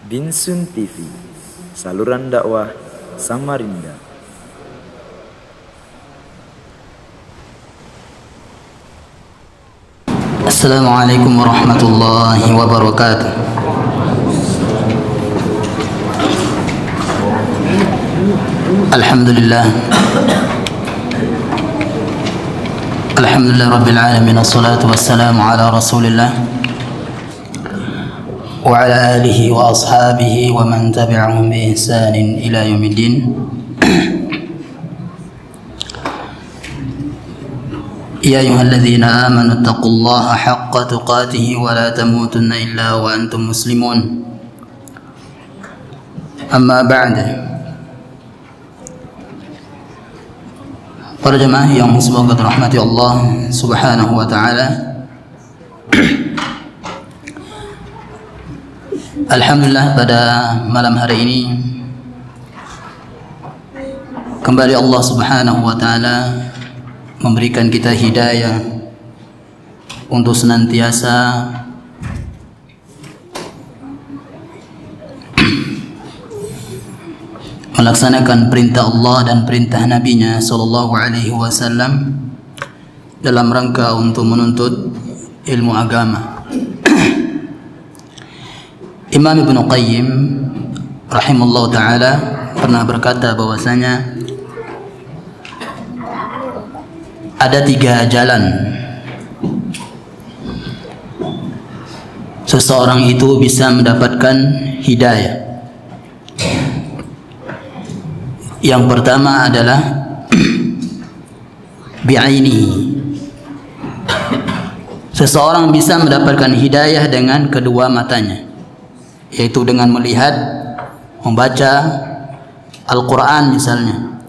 Dinsun TV, saluran dakwah Samarinda. Assalamualaikum warahmatullahi wabarakatuh. Alhamdulillah Rabbil alamin, wassalatu wassalamu ala rasulillah wa ala alihi wa ashabihi wa man tabi'ahum bi ihsanin ila yaumiddin. Ya ayyuhalladzina amanu taqullaha haqqa tuqatih wa la tamutunna illa wa antum muslimun. Amma ba'd. Para jemaah yang semoga dirahmati Allah Subhanahu wa taala. Alhamdulillah, pada malam hari ini kembali Allah Subhanahu wa taala memberikan kita hidayah untuk senantiasa melaksanakan perintah Allah dan perintah Nabi-Nya sallallahu alaihi wasallam dalam rangka untuk menuntut ilmu agama. Imam Ibnu Qayyim rahimahullah ta'ala pernah berkata bahwasanya ada 3 jalan seseorang itu bisa mendapatkan hidayah. Yang pertama adalah bi'ainihi. Seseorang bisa mendapatkan hidayah dengan kedua matanya, yaitu dengan melihat, membaca Al-Quran misalnya.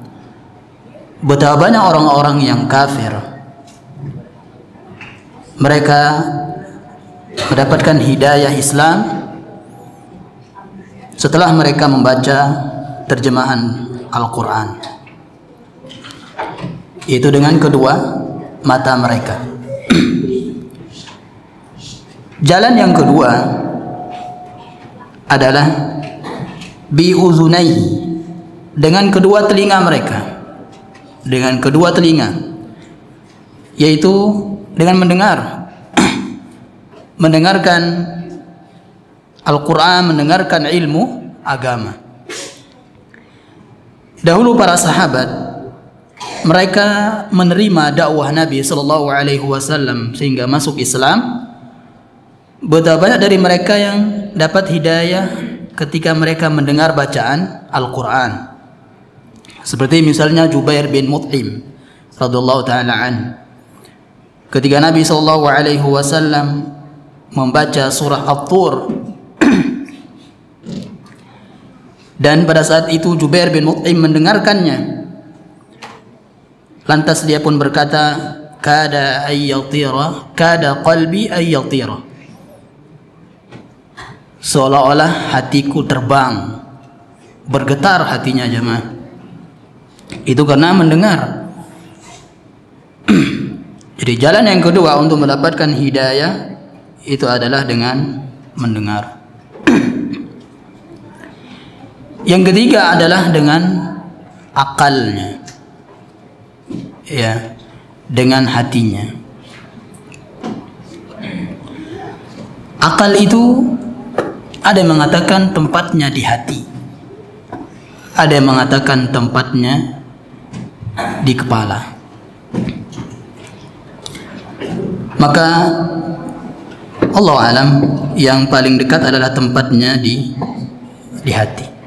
Betapa banyak orang-orang yang kafir, mereka mendapatkan hidayah Islam setelah mereka membaca terjemahan Al-Quran, itu dengan kedua mata mereka. Jalan yang kedua adalah bi'uzunaihi, dengan kedua telinga mereka, dengan kedua telinga, yaitu dengan mendengarkan Al-Quran, mendengarkan ilmu agama. Dahulu para sahabat mereka menerima dakwah Nabi sallallahu alaihi wasallam sehingga masuk Islam. Betapa banyak dari mereka yang dapat hidayah ketika mereka mendengar bacaan Al-Quran. Seperti misalnya Jubair bin Mut'im radhiyallahu taala an. Ketika Nabi sallallahu alaihi wasallam membaca surah At-Tur, dan pada saat itu Jubair bin Mut'im mendengarkannya, lantas dia pun berkata, kada qalbi ayyatira, seolah-olah hatiku terbang, bergetar hatinya jemaah. Itu karena mendengar. Jadi jalan yang kedua untuk mendapatkan hidayah itu adalah dengan mendengar. Yang ketiga adalah dengan akalnya, ya, dengan hatinya. Akal itu ada yang mengatakan tempatnya di hati, ada yang mengatakan tempatnya di kepala. Maka Allah alam, yang paling dekat adalah tempatnya di hati.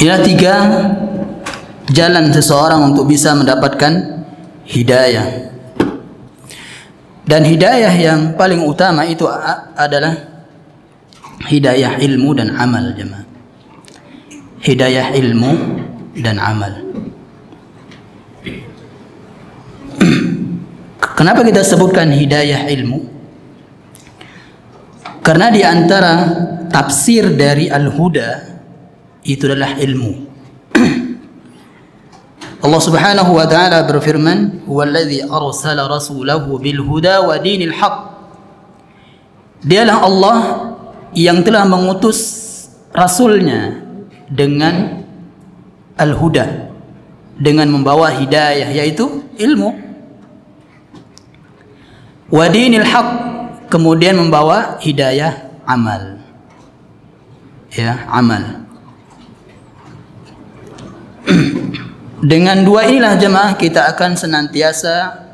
Inilah 3 jalan seseorang untuk bisa mendapatkan hidayah. Dan hidayah yang paling utama itu adalah hidayah ilmu dan amal jemaah. Hidayah ilmu dan amal. Kenapa kita sebutkan hidayah ilmu? Karena di antara tafsir dari al-huda itu adalah ilmu. Allah Subhanahu wa taala berfirman, "Huwallazi arsala rasulahu bil huda wa dinil haqq Dialah Allah yang telah mengutus Rasulnya dengan al-huda, dengan membawa hidayah, yaitu ilmu. Wa dinil haq, kemudian membawa hidayah amal. Ya, amal. Dengan dua inilah jemaah kita akan senantiasa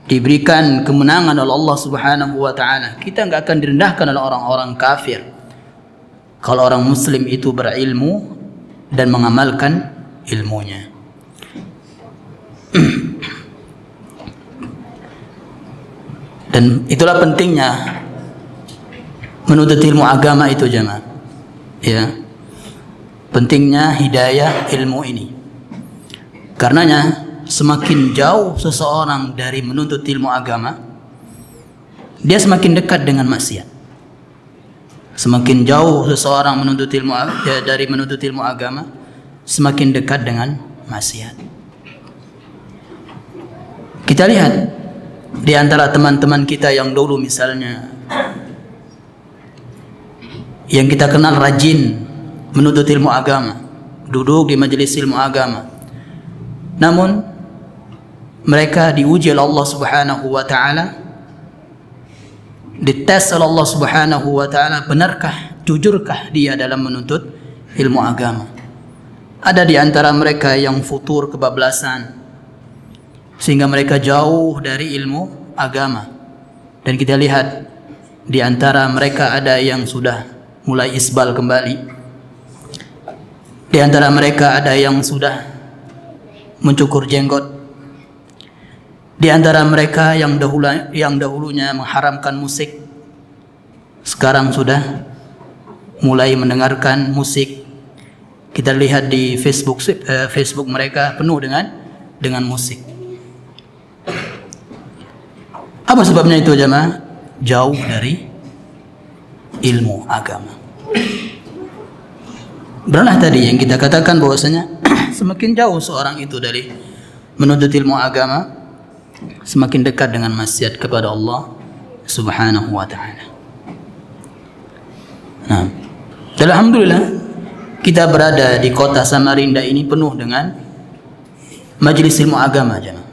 diberikan kemenangan oleh Allah Subhanahu wa taala. Kita enggak akan direndahkan oleh orang-orang kafir kalau orang muslim itu berilmu dan mengamalkan ilmunya. Dan itulah pentingnya menuntut ilmu agama itu jemaah. Ya. Pentingnya hidayah ilmu ini. Karenanya semakin jauh seseorang dari menuntut ilmu agama, dia semakin dekat dengan maksiat. Semakin jauh seseorang dari menuntut ilmu agama, semakin dekat dengan maksiat. Kita lihat di antara teman-teman kita yang dulu misalnya, yang kita kenal rajin menuntut ilmu agama, duduk di majelis ilmu agama, namun mereka diuji oleh Allah Subhanahu wa taala, dites oleh Allah Subhanahu wa taala, benarkah, jujurkah dia dalam menuntut ilmu agama. Ada di antara mereka yang futur kebablasan sehingga mereka jauh dari ilmu agama. Dan kita lihat di antara mereka ada yang sudah mulai isbal kembali. Di antara mereka ada yang sudah mencukur jenggot. Di antara mereka yang dahulunya mengharamkan musik, sekarang sudah mulai mendengarkan musik. Kita lihat di Facebook mereka penuh dengan musik. Apa sebabnya itu jemaah? Jauh dari ilmu agama. Beranlah tadi yang kita katakan bahwasanya semakin jauh seorang itu dari menuntut ilmu agama, semakin dekat dengan maksiat kepada Allah Subhanahu wa taala. Nah, alhamdulillah kita berada di kota Samarinda ini penuh dengan majelis ilmu agama jemaah.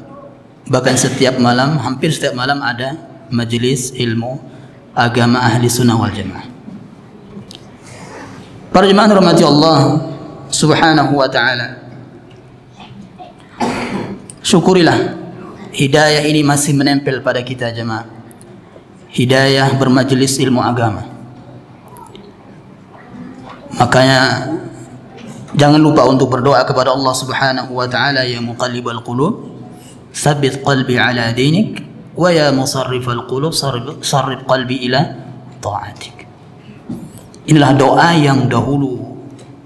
Bahkan setiap malam, hampir setiap malam ada majelis ilmu agama ahli sunnah wal jamaah. Para jemaah rahmati Allah Subhanahu wa taala, syukurilah hidayah ini masih menempel pada kita jemaah. Hidayah bermajelis ilmu agama. Makanya jangan lupa untuk berdoa kepada Allah Subhanahu wa taala, ya muqallibal qulub tsabbit qalbi ala dinik, wa ya musarrifal qulub sarrif qalbi ila ta'atik. Inilah doa yang dahulu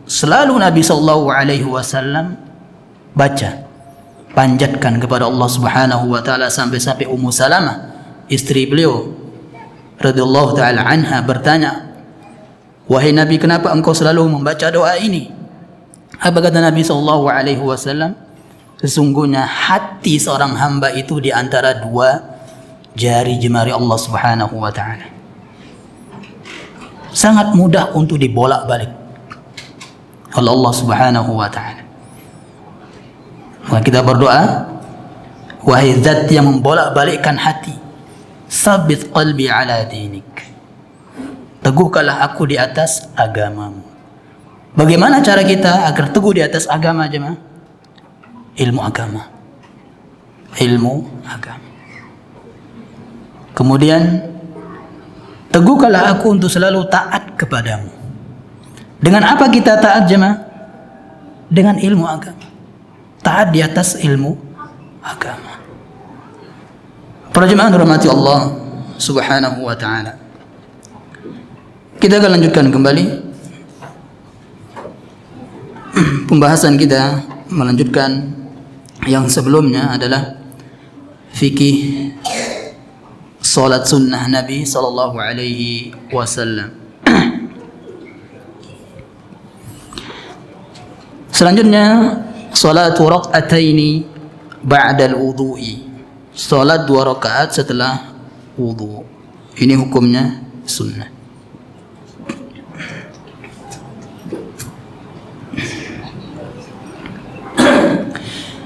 selalu Nabi sallallahu alaihi wasallam baca, panjatkan kepada Allah Subhanahu wa taala, sampai-sampai Ummu Salamah istri beliau radhiyallahu taala anha bertanya, "Wahai Nabi, kenapa engkau selalu membaca doa ini?" Apa kata Nabi sallallahu alaihi wasallam? Sesungguhnya hati seorang hamba itu di antara dua jari jemari Allah Subhanahu wa taala. Sangat mudah untuk dibolak-balik oleh Allah Subhanahu wa taala. Maka kita berdoa, wahai zat yang membolak-balikkan hati, sabbit qalbi ala dinik, teguhkanlah aku di atas agamamu. Bagaimana cara kita agar teguh di atas agama jemaah? Ilmu agama. Ilmu agama. Kemudian teguhkanlah aku untuk selalu taat kepadamu. Dengan apa kita taat jemaah? Dengan ilmu agama. Taat di atas ilmu agama. Para jemaah dirahmati Allah Subhanahu wa taala. Kita akan lanjutkan kembali pembahasan kita, melanjutkan yang sebelumnya adalah fikih salat sunnah Nabi sallallahu alaihi wasallam. Selanjutnya salatu rak'ataini ba'da al-wudu'i. Salat 2 rakaat setelah wudu. Ini hukumnya sunnah.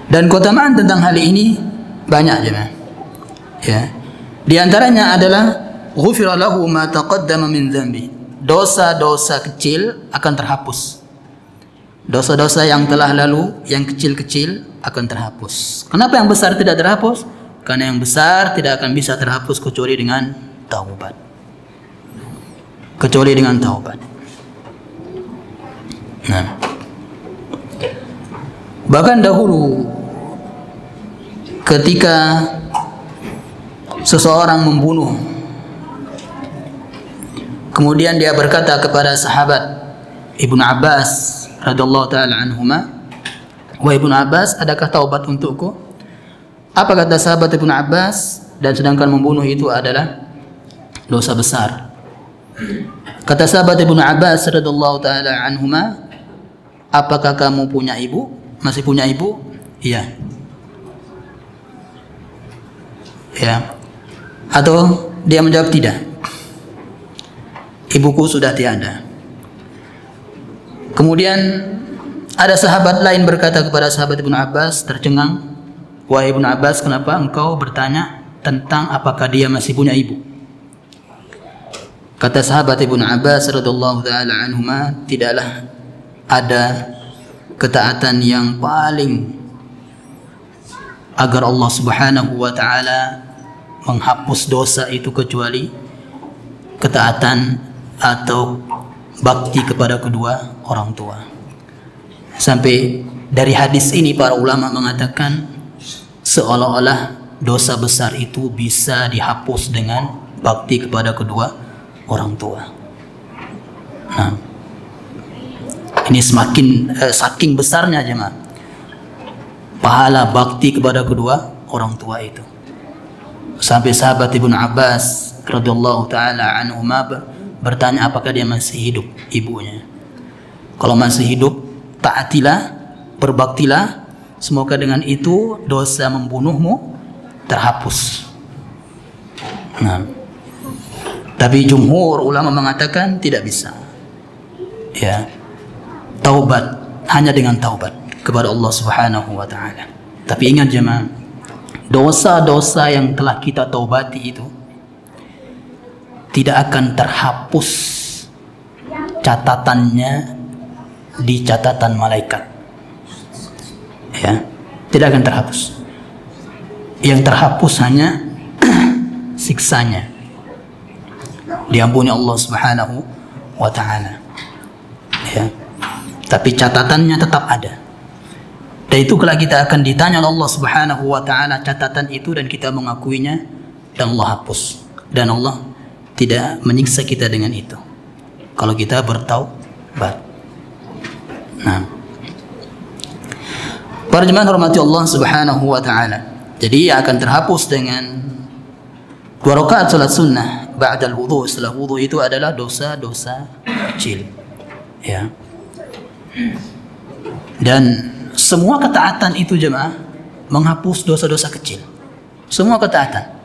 Dan keutamaan tentang hal ini banyak jemaah. Ya. Di antaranya adalah ghufira lahu ma taqaddama min dzambi. Dosa-dosa kecil akan terhapus. Dosa-dosa yang telah lalu, yang kecil-kecil akan terhapus. Kenapa yang besar tidak terhapus? Karena yang besar tidak akan bisa terhapus kecuali dengan taubat. Kecuali dengan taubat. Nah, bahkan dahulu ketika seseorang membunuh, kemudian dia berkata kepada sahabat Ibnu Abbas radhiyallahu taala anhuma, "Wa Ibnu Abbas, adakah taubat untukku?" Apa kata sahabat Ibnu Abbas? Dan sedangkan membunuh itu adalah dosa besar. Kata sahabat Ibnu Abbas radhiyallahu taala anhuma, "Apakah kamu punya ibu? Masih punya ibu?" Iya. Ya. Atau dia menjawab tidak. Ibuku sudah tiada. Kemudian ada sahabat lain berkata kepada sahabat Ibnu Abbas tercengang, "Wahai Ibnu Abbas, kenapa engkau bertanya tentang apakah dia masih punya ibu?" Kata sahabat Ibnu Abbas radhiyallahu taala anhuma, tidaklah ada ketaatan yang paling agar Allah Subhanahu wa taala menghapus dosa itu kecuali ketaatan atau bakti kepada kedua orang tua. Sampai dari hadis ini para ulama mengatakan seolah-olah dosa besar itu bisa dihapus dengan bakti kepada kedua orang tua. Nah, ini saking besarnya jemaah pahala bakti kepada kedua orang tua itu. Sampai sahabat Ibnu Abbas radhiyallahu taala anhuma bertanya apakah dia masih hidup ibunya. Kalau masih hidup, taatilah, berbaktilah, semoga dengan itu dosa membunuhmu terhapus. Nah, tapi jumhur ulama mengatakan tidak bisa. Ya, taubat hanya dengan taubat kepada Allah Subhanahu wa taala. Tapi ingat jemaah, dosa-dosa yang telah kita taubati itu tidak akan terhapus catatannya di catatan malaikat. Ya, tidak akan terhapus. Yang terhapus hanya siksanya. Diampuni Allah Subhanahu wa taala. Ya. Tapi catatannya tetap ada. Dan itu kalau kita akan ditanya oleh Allah Subhanahu wa taala catatan itu dan kita mengakuinya, dan Allah hapus. Dan Allah tidak menyiksa kita dengan itu kalau kita bertaubat. Nah, para jemaah hormati Allah Subhanahu wa taala. Jadi akan terhapus dengan 2 rakaat salat sunnah ba'dal wudu. Setelah wudu itu adalah dosa-dosa kecil. Ya. Dan semua ketaatan itu jemaah menghapus dosa-dosa kecil. Semua ketaatan.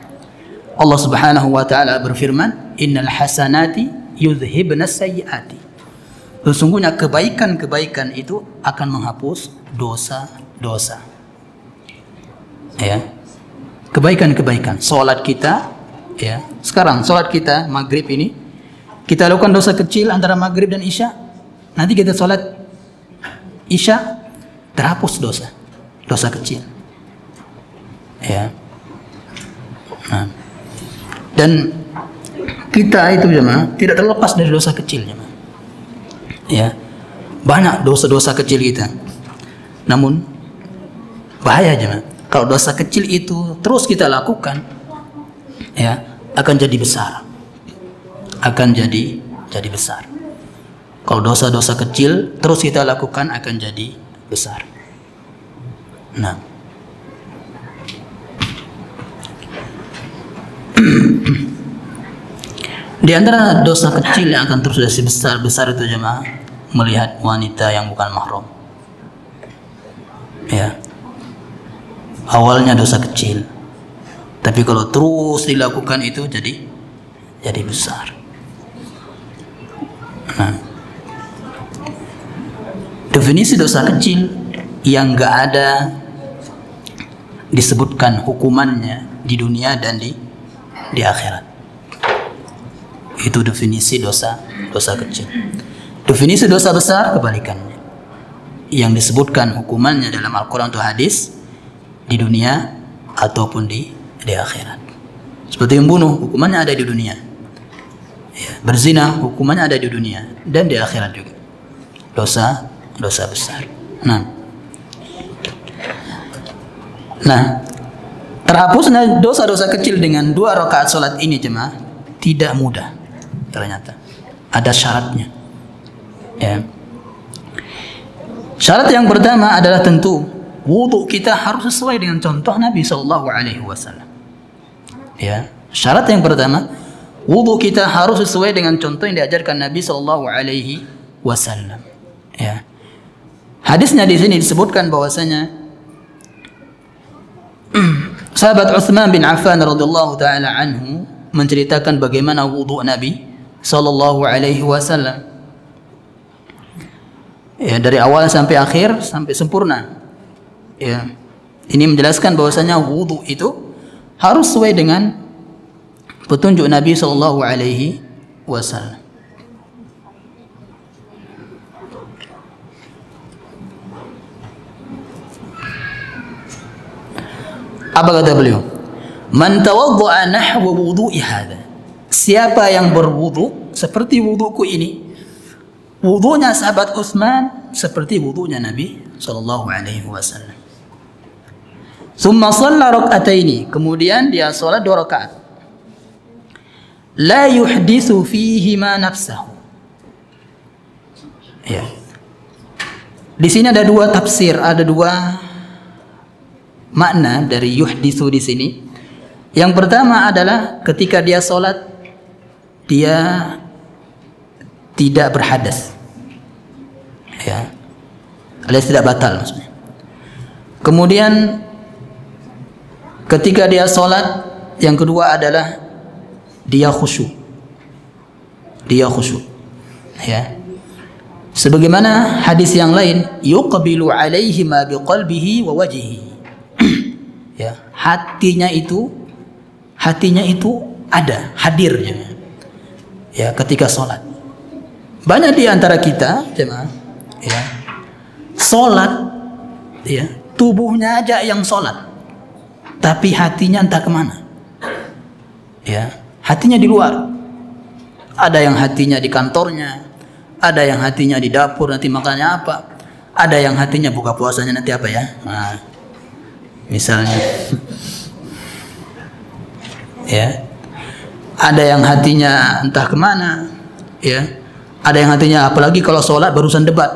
Allah Subhanahu wa taala berfirman, "Innal hasanati yudhhibnas sayyiati." Sesungguhnya kebaikan-kebaikan itu akan menghapus dosa-dosa. Ya. Kebaikan-kebaikan. Salat kita, ya. Sekarang salat kita maghrib ini kita lakukan dosa kecil antara maghrib dan isya. Nanti kita salat isya terhapus dosa kecil. Ya. Nah. Dan kita itu jemaah tidak terlepas dari dosa kecil jemaah. Ya. Banyak dosa-dosa kecil kita. Namun bahaya jemaah. Kalau dosa kecil itu terus kita lakukan, ya, akan jadi besar. Akan jadi besar. Kalau dosa-dosa kecil terus kita lakukan akan jadi besar. Nah, di antara dosa kecil yang akan terus jadi besar itu jemaah, melihat wanita yang bukan mahram. Ya. Awalnya dosa kecil. Tapi kalau terus dilakukan itu jadi jadi besar. Nah, definisi dosa kecil yang nggak ada disebutkan hukumannya di dunia dan di akhirat. Itu definisi dosa kecil. Definisi dosa besar kebalikannya, yang disebutkan hukumannya dalam Al-Quran atau hadis di dunia ataupun di akhirat. Seperti membunuh, hukumannya ada di dunia. Ya, berzina, hukumannya ada di dunia dan di akhirat juga. Dosa besar. Nah, terhapusnya dosa-dosa kecil dengan 2 rakaat sholat ini jemaah tidak mudah. Ternyata ada syaratnya. Ya. Syarat yang pertama adalah tentu wudhu kita harus sesuai dengan contoh Nabi SAW. Ya, syarat yang pertama, wudhu kita harus sesuai dengan contoh yang diajarkan Nabi SAW. Ya, hadisnya di sini disebutkan bahwasanya sahabat Utsman bin Affan radhiyallahu taala anhu menceritakan bagaimana wudhu Nabi SAW. Ya, dari awal sampai akhir sampai sempurna. Ya, ini menjelaskan bahwasanya wudhu itu harus sesuai dengan petunjuk Nabi SAW. Apa kata beliau? Man tawadda'a nahwa wudu'i hadha. Siapa yang berwudu seperti wuduku ini, wudunya sahabat Utsman seperti wudunya Nabi sallallahu alaihi wasallam. Tsumma shalla rak'ataini, kemudian dia salat 2 rakaat. La yuhditsu fihi ma nafsahu. Ya. Di sini ada 2 tafsir, ada 2 makna dari yuhditsu di sini. Yang pertama adalah ketika dia salat dia tidak berhadas. Ya. Alias tidak batal maksudnya. Kemudian ketika dia salat yang kedua adalah dia khusyuk. Dia khusyuk. Ya. Sebagaimana hadis yang lain, yuqbilu alaihi ma biqalbihi wa wajhihi. Ya, hatinya itu ada, hadirnya. Ya, ketika salat. Banyak di antara kita, jemaah, ya, salat, ya, tubuhnya aja yang salat, tapi hatinya entah kemana. Ya, hatinya di luar. Ada yang hatinya di kantornya, ada yang hatinya di dapur nanti makannya apa, ada yang hatinya buka puasanya nanti apa ya. Nah, misalnya, ya, ada yang hatinya entah kemana, ya, ada yang hatinya apalagi kalau sholat barusan debat,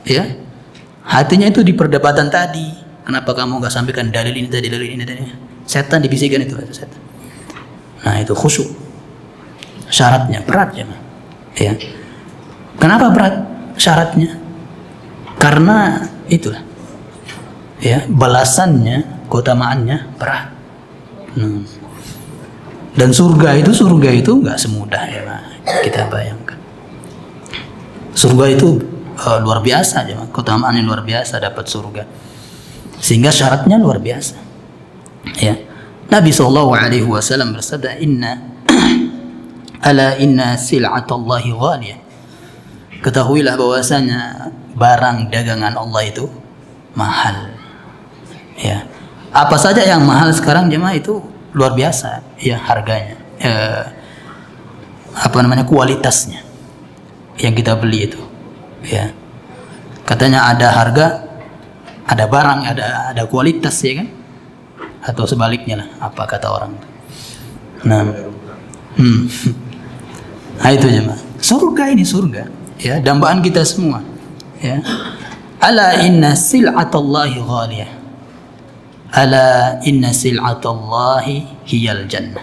ya, hatinya itu di perdebatan tadi. Kenapa kamu nggak sampaikan dalil ini tadi, dalil ini tadi? Setan dibisikkan itu setan. Nah, itu khusyuk. Syaratnya berat ya, ya. Kenapa berat syaratnya? Karena itulah, ya, balasannya, keutamaannya berat. Dan surga itu nggak semudah ya, kita bayangkan. Surga itu luar biasa ya, keutamaannya luar biasa, dapat surga. Sehingga syaratnya luar biasa. Ya. Nabi SAW bersabda, ala inna sil'atallahi ghaliyah. Ketahuilah bahwasanya barang dagangan Allah itu mahal. Ya. Apa saja yang mahal sekarang jemaah itu luar biasa ya harganya. Kualitasnya yang kita beli itu. Ya. Katanya ada harga, ada barang, ada kualitas ya kan? Atau sebaliknya lah, apa kata orang. Nah, nah itu jemaah. Surga ini surga, ya, dambaan kita semua. Ya. Ala inna sil'atallahi ghaliyah. Ala inna sil'atallahi hiyal jannah.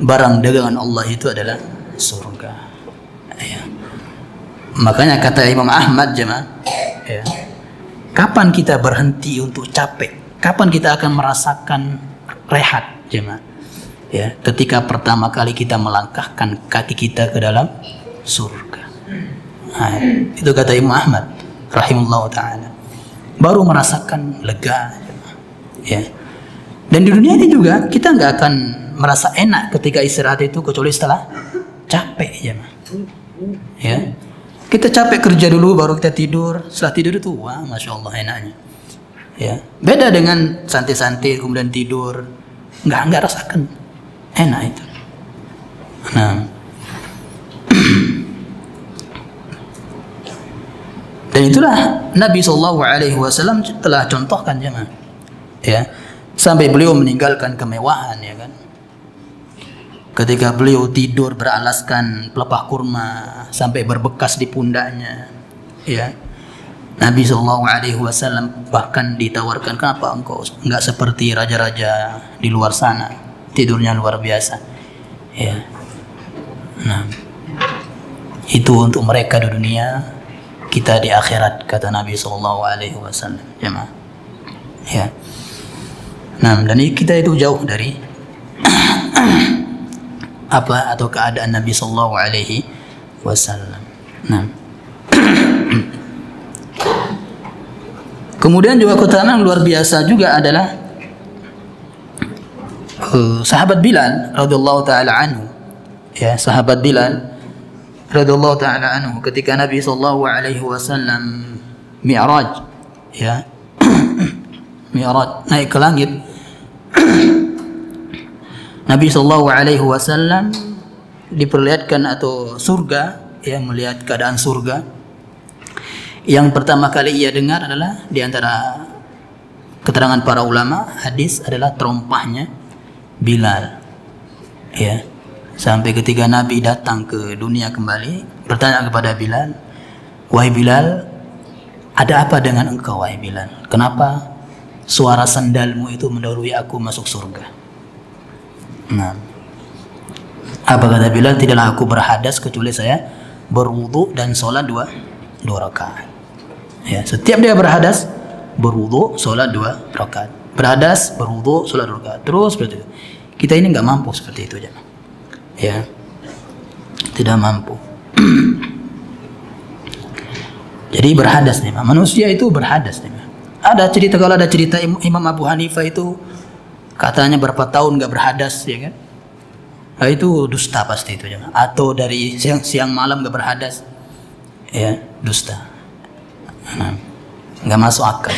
Barang dagangan Allah itu adalah surga. Ya. Makanya kata Imam Ahmad jemaah, ya, kapan kita berhenti untuk capek? Kapan kita akan merasakan rehat jemaah? Ya, ketika pertama kali kita melangkahkan kaki kita ke dalam surga. Nah, itu kata Imam Ahmad rahimahullah taala. Baru merasakan lega. Ya. Dan di dunia ini juga kita nggak akan merasa enak ketika istirahat itu kecuali setelah capek ya. Ya. Kita capek kerja dulu baru kita tidur. Setelah tidur itu wah, masya Allah enaknya. Ya. Beda dengan santai-santai kemudian tidur, nggak rasakan enak itu. Nah, dan itulah Nabi SAW telah contohkan jemaah, ya, sampai beliau meninggalkan kemewahan, ya kan. Ketika beliau tidur beralaskan pelepah kurma sampai berbekas di pundaknya, ya. Nabi SAW bahkan ditawarkan, kenapa engkau enggak seperti raja-raja di luar sana, tidurnya luar biasa, ya. Nah, itu untuk mereka di dunia, kita di akhirat, kata Nabi SAW, ya. Nah, dan kita itu jauh dari apa atau keadaan Nabi SAW. Nah, kemudian juga keutamaan luar biasa juga adalah sahabat Bilal radhiyallahu taala anhu, ya, sahabat Bilal radhiyallahu taala anhu ketika Nabi SAW Mi'raj, ya, Mi'raj naik ke langit. Nabi SAW diperlihatkan atau surga, ya, melihat keadaan surga. Yang pertama kali ia dengar adalah di antara keterangan para ulama hadis adalah terompahnya Bilal, ya. Sampai ketika Nabi datang ke dunia kembali bertanya kepada Bilal, wahai Bilal, ada apa dengan engkau wahai Bilal? Kenapa suara sandalmu itu mendahului aku masuk surga? Nah, apa kata Bilal? Tidaklah aku berhadas kecuali saya berwudu dan sholat dua rakaat. Ya, setiap dia berhadas, berwudu, sholat 2 rakaat. Berhadas, berwudu, sholat 2 rakaat. Terus seperti itu. Kita ini nggak mampu seperti itu, jangan. Ya, tidak mampu. Jadi berhadas nih, manusia itu berhadas nih. Ada cerita, kalau ada cerita Imam Abu Hanifah itu katanya berapa tahun nggak berhadas, ya kan? Nah, itu dusta pasti itu, jangan. Atau dari siang malam nggak berhadas, ya, dusta. Nah, nggak masuk akal.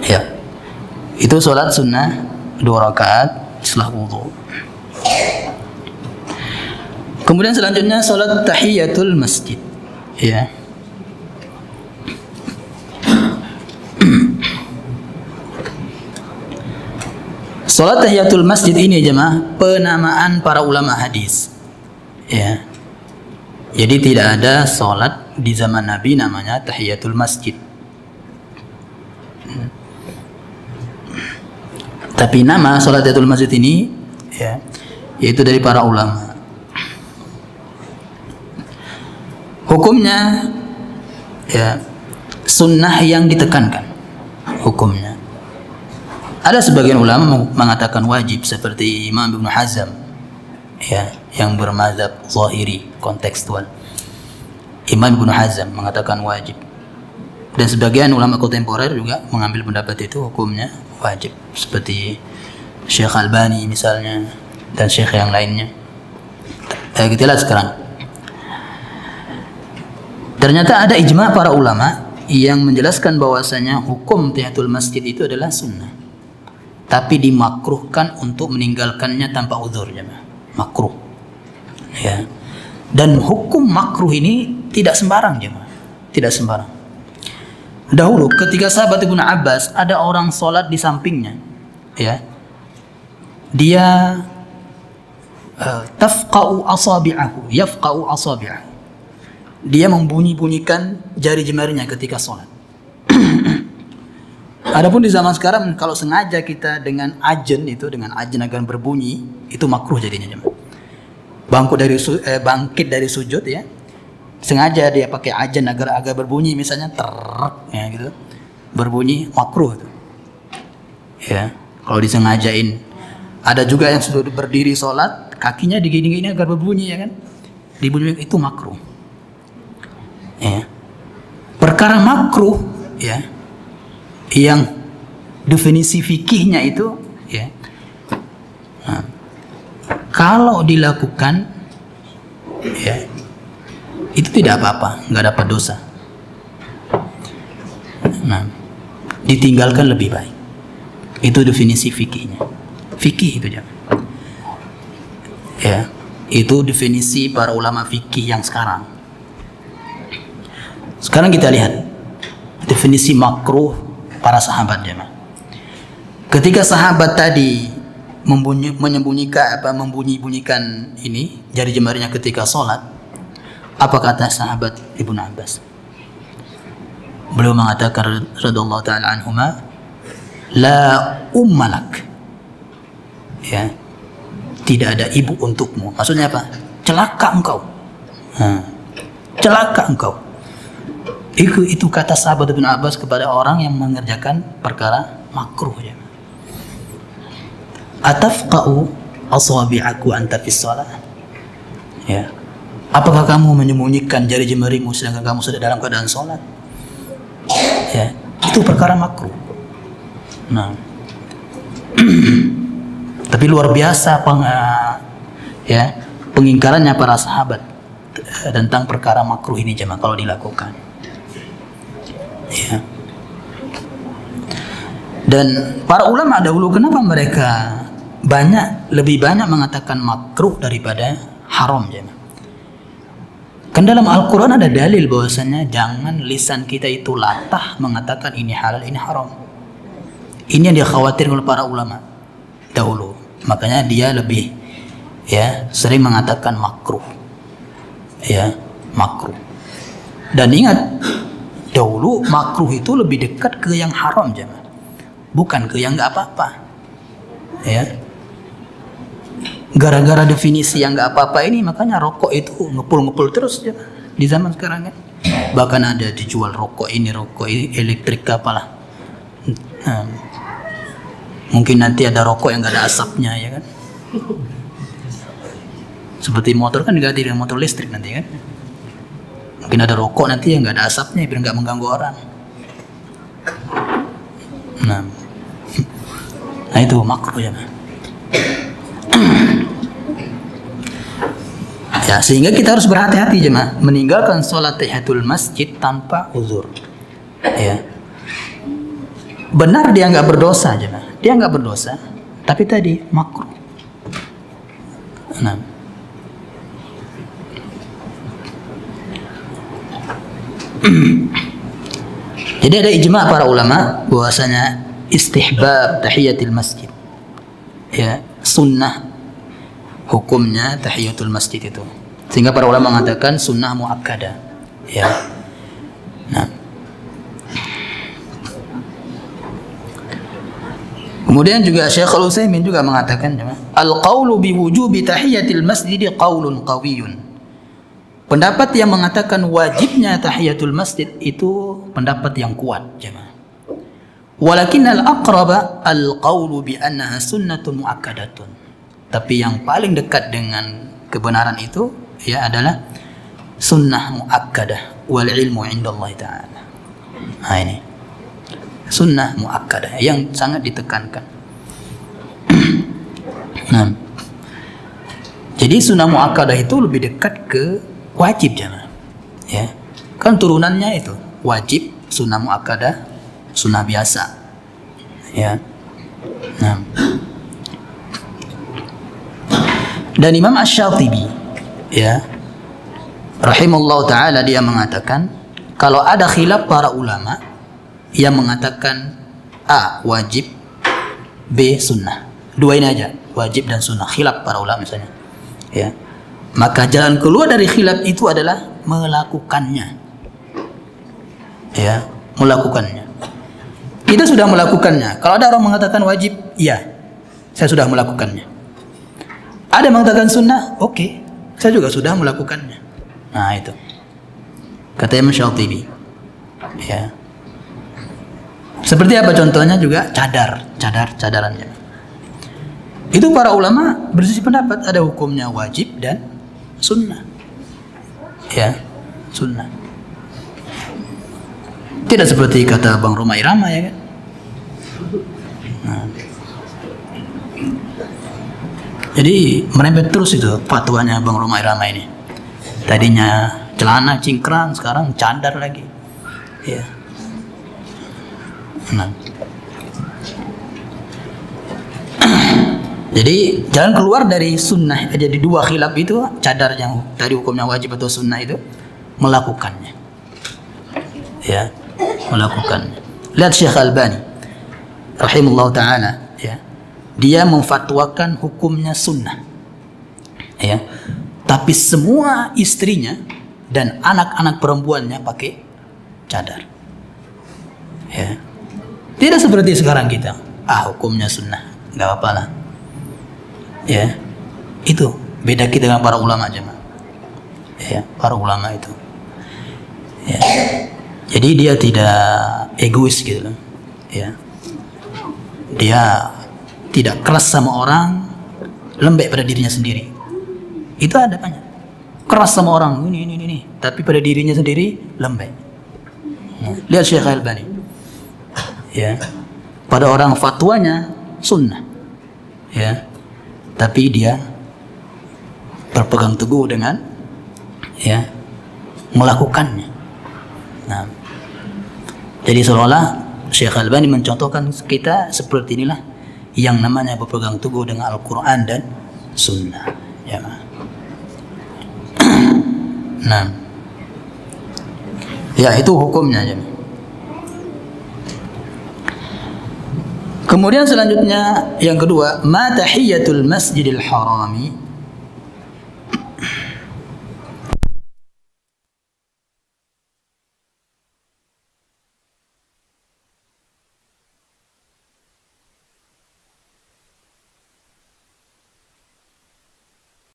Ya, itu sholat sunnah 2 rakaat setelah wudu. Kemudian selanjutnya sholat tahiyatul masjid, ya. Sholat tahiyatul masjid ini jemaah penamaan para ulama hadis, ya. Jadi tidak ada sholat di zaman Nabi namanya tahiyatul masjid. Tapi nama sholat tahiyatul masjid ini, ya, yaitu dari para ulama. Hukumnya, ya, sunnah yang ditekankan. Hukumnya. Ada sebagian ulama mengatakan wajib seperti Imam Ibn Hazm, ya, yang bermazhab zahiri kontekstual. Imam Ibn Hazm mengatakan wajib. Dan sebagian ulama kontemporer juga mengambil pendapat itu hukumnya wajib, seperti Syekh Albani misalnya dan syekh yang lainnya. Kita lihat sekarang. Ternyata ada ijma para ulama yang menjelaskan bahwasanya hukum tahiyatul masjid itu adalah sunnah, tapi dimakruhkan untuk meninggalkannya tanpa uzur, jemaah. Makruh, ya. Dan hukum makruh ini tidak sembarang, jemaah. Tidak sembarang. Dahulu ketika sahabat Ibnu Abbas ada orang sholat di sampingnya, ya, dia tafqa'u asabi'ahu, yafqa'u asabi'ahu, dia membunyi-bunyikan jari jemarinya ketika sholat. Adapun di zaman sekarang kalau sengaja kita dengan ajen itu, dengan ajen agar berbunyi, itu makruh jadinya, jemaah. Bangkit dari sujud, ya, sengaja dia pakai ajen agar berbunyi, misalnya ya gitu, berbunyi, makruh itu. Ya, kalau disengajain. Ada juga yang sudah berdiri sholat, kakinya digini-gini agar berbunyi, ya kan? Dibunyi, itu makruh. Ya. Perkara makruh, ya, yang definisi fikihnya itu, ya, nah, kalau dilakukan, ya, itu tidak apa-apa, nggak dapat dosa. Nah, ditinggalkan lebih baik. Itu definisi fikihnya. Fikih itu jangan. Ya, itu definisi para ulama fikih yang sekarang. Sekarang kita lihat definisi makruh para sahabat jemaah. Ketika sahabat tadi membunyi-bunyikan ini jari jemarinya ketika sholat, apa kata sahabat Ibnu Abbas? Beliau mengatakan radhiyallahu taala anhuma, la ummalak. Ya, tidak ada ibu untukmu. Maksudnya apa? Celaka engkau. Celaka engkau. Itu kata sahabat Ibnu Abbas kepada orang yang mengerjakan perkara makruh. Ya. Atafqa'u asabi'aku anta fis shalah. Ya. Apakah kamu menyembunyikan jari jemarimu sedangkan kamu sedang dalam keadaan sholat? Ya, itu perkara makruh. Nah, tapi luar biasa pengingkarannya para sahabat tentang perkara makruh ini jemaah kalau dilakukan. Ya. Dan para ulama dahulu kenapa mereka lebih banyak mengatakan makruh daripada haram jemaah? Kan dalam Al-Quran ada dalil bahwasanya jangan lisan kita itu latah mengatakan ini halal, ini haram. Ini yang dikhawatirkan oleh para ulama dahulu. Makanya dia lebih sering mengatakan makruh. Ya, makruh. Dan ingat, dahulu makruh itu lebih dekat ke yang haram jemaah. Bukan ke yang nggak apa-apa. Ya. Gara-gara definisi yang nggak apa-apa ini, makanya rokok itu ngepul-ngepul terus ya, di zaman sekarang kan. Bahkan ada dijual rokok ini elektrik apalah. Nah, mungkin nanti ada rokok yang nggak ada asapnya ya kan. Seperti motor kan diganti dengan motor listrik nanti kan. Mungkin ada rokok nanti yang nggak ada asapnya biar nggak mengganggu orang. Nah itu makruh ya. Ya, sehingga kita harus berhati-hati jemaah meninggalkan sholat tahiyatul masjid tanpa uzur. Ya. Benar dia nggak berdosa jemaah, dia nggak berdosa, tapi tadi makruh. Nah. Jadi ada ijma' para ulama bahwasanya istihbab tahiyatul masjid. Ya, sunnah hukumnya tahiyatul masjid itu. Sehingga para ulama mengatakan sunnah muakkadah. Ya. Nah. Kemudian juga Syekh Al-Utsaimin juga mengatakan al-qaulu bi wujubi tahiyatil masjid qaulun qawiyyun. Pendapat yang mengatakan wajibnya tahiyatul masjid itu pendapat yang kuat, jemaah. Walakin al-aqraba al-qaulu bi annaha sunnatun muakkadatun. Tapi yang paling dekat dengan kebenaran itu ya adalah sunnah muakkadah wal ilmu indallah ta'ala. Nah ini sunnah muakkadah yang sangat ditekankan. Nah, jadi sunnah muakkadah itu lebih dekat ke wajib jemaah. Ya, kan turunannya itu wajib, sunnah muakkadah, sunnah biasa. Ya. Nah. Dan Imam Asy-Syatibi ya rahimahullah taala dia mengatakan kalau ada khilaf para ulama yang mengatakan A wajib, B sunnah, dua ini aja, wajib dan sunnah, khilaf para ulama misalnya ya, maka jalan keluar dari khilaf itu adalah melakukannya ya, melakukannya. Kita sudah melakukannya. Kalau ada orang mengatakan wajib, iya saya sudah melakukannya. Ada yang mengatakan sunnah, oke, saya juga sudah melakukannya. Nah itu kata Imam Syatibi. Ya. Seperti apa contohnya juga cadarannya. Itu para ulama berselisih pendapat, ada hukumnya wajib dan sunnah. Ya, sunnah. Tidak seperti kata Bang Roma Irama ya kan. Nah. Jadi merembet terus itu fatwanya Bang Roma Irama ini. Tadinya celana cingkrang, sekarang cadar lagi. Ya. Nah. Jadi jangan keluar dari sunnah. Jadi dua khilaf itu, cadar yang tadi hukumnya wajib atau sunnah itu, melakukannya. Ya, melakukannya. Lihat Syekh Albani rahimahullah ta'ala, ya. Dia memfatwakan hukumnya sunnah. Ya. Tapi semua istrinya dan anak-anak perempuannya pakai cadar. Ya. Tidak seperti sekarang kita. Hukumnya sunnah, nggak apa-apa lah. Ya, itu beda kita dengan para ulama jemaah. Ya, para ulama itu. Ya. Jadi dia tidak egois gitu loh. Ya. Dia tidak keras sama orang, lembek pada dirinya sendiri. Itu ada banyak. Keras sama orang ini, tapi pada dirinya sendiri lembek. Lihat Syekh Albani. Ya. Pada orang fatwanya sunnah. Ya. Tapi dia berpegang teguh dengan ya melakukannya. Nah, jadi seolah-olah Syekh Albani mencontohkan kita seperti inilah yang namanya berpegang teguh dengan Al-Quran dan Sunnah. Ya. Nah, ya itu hukumnya. Ya. Kemudian selanjutnya yang kedua, ma tahiyatul masjidil harami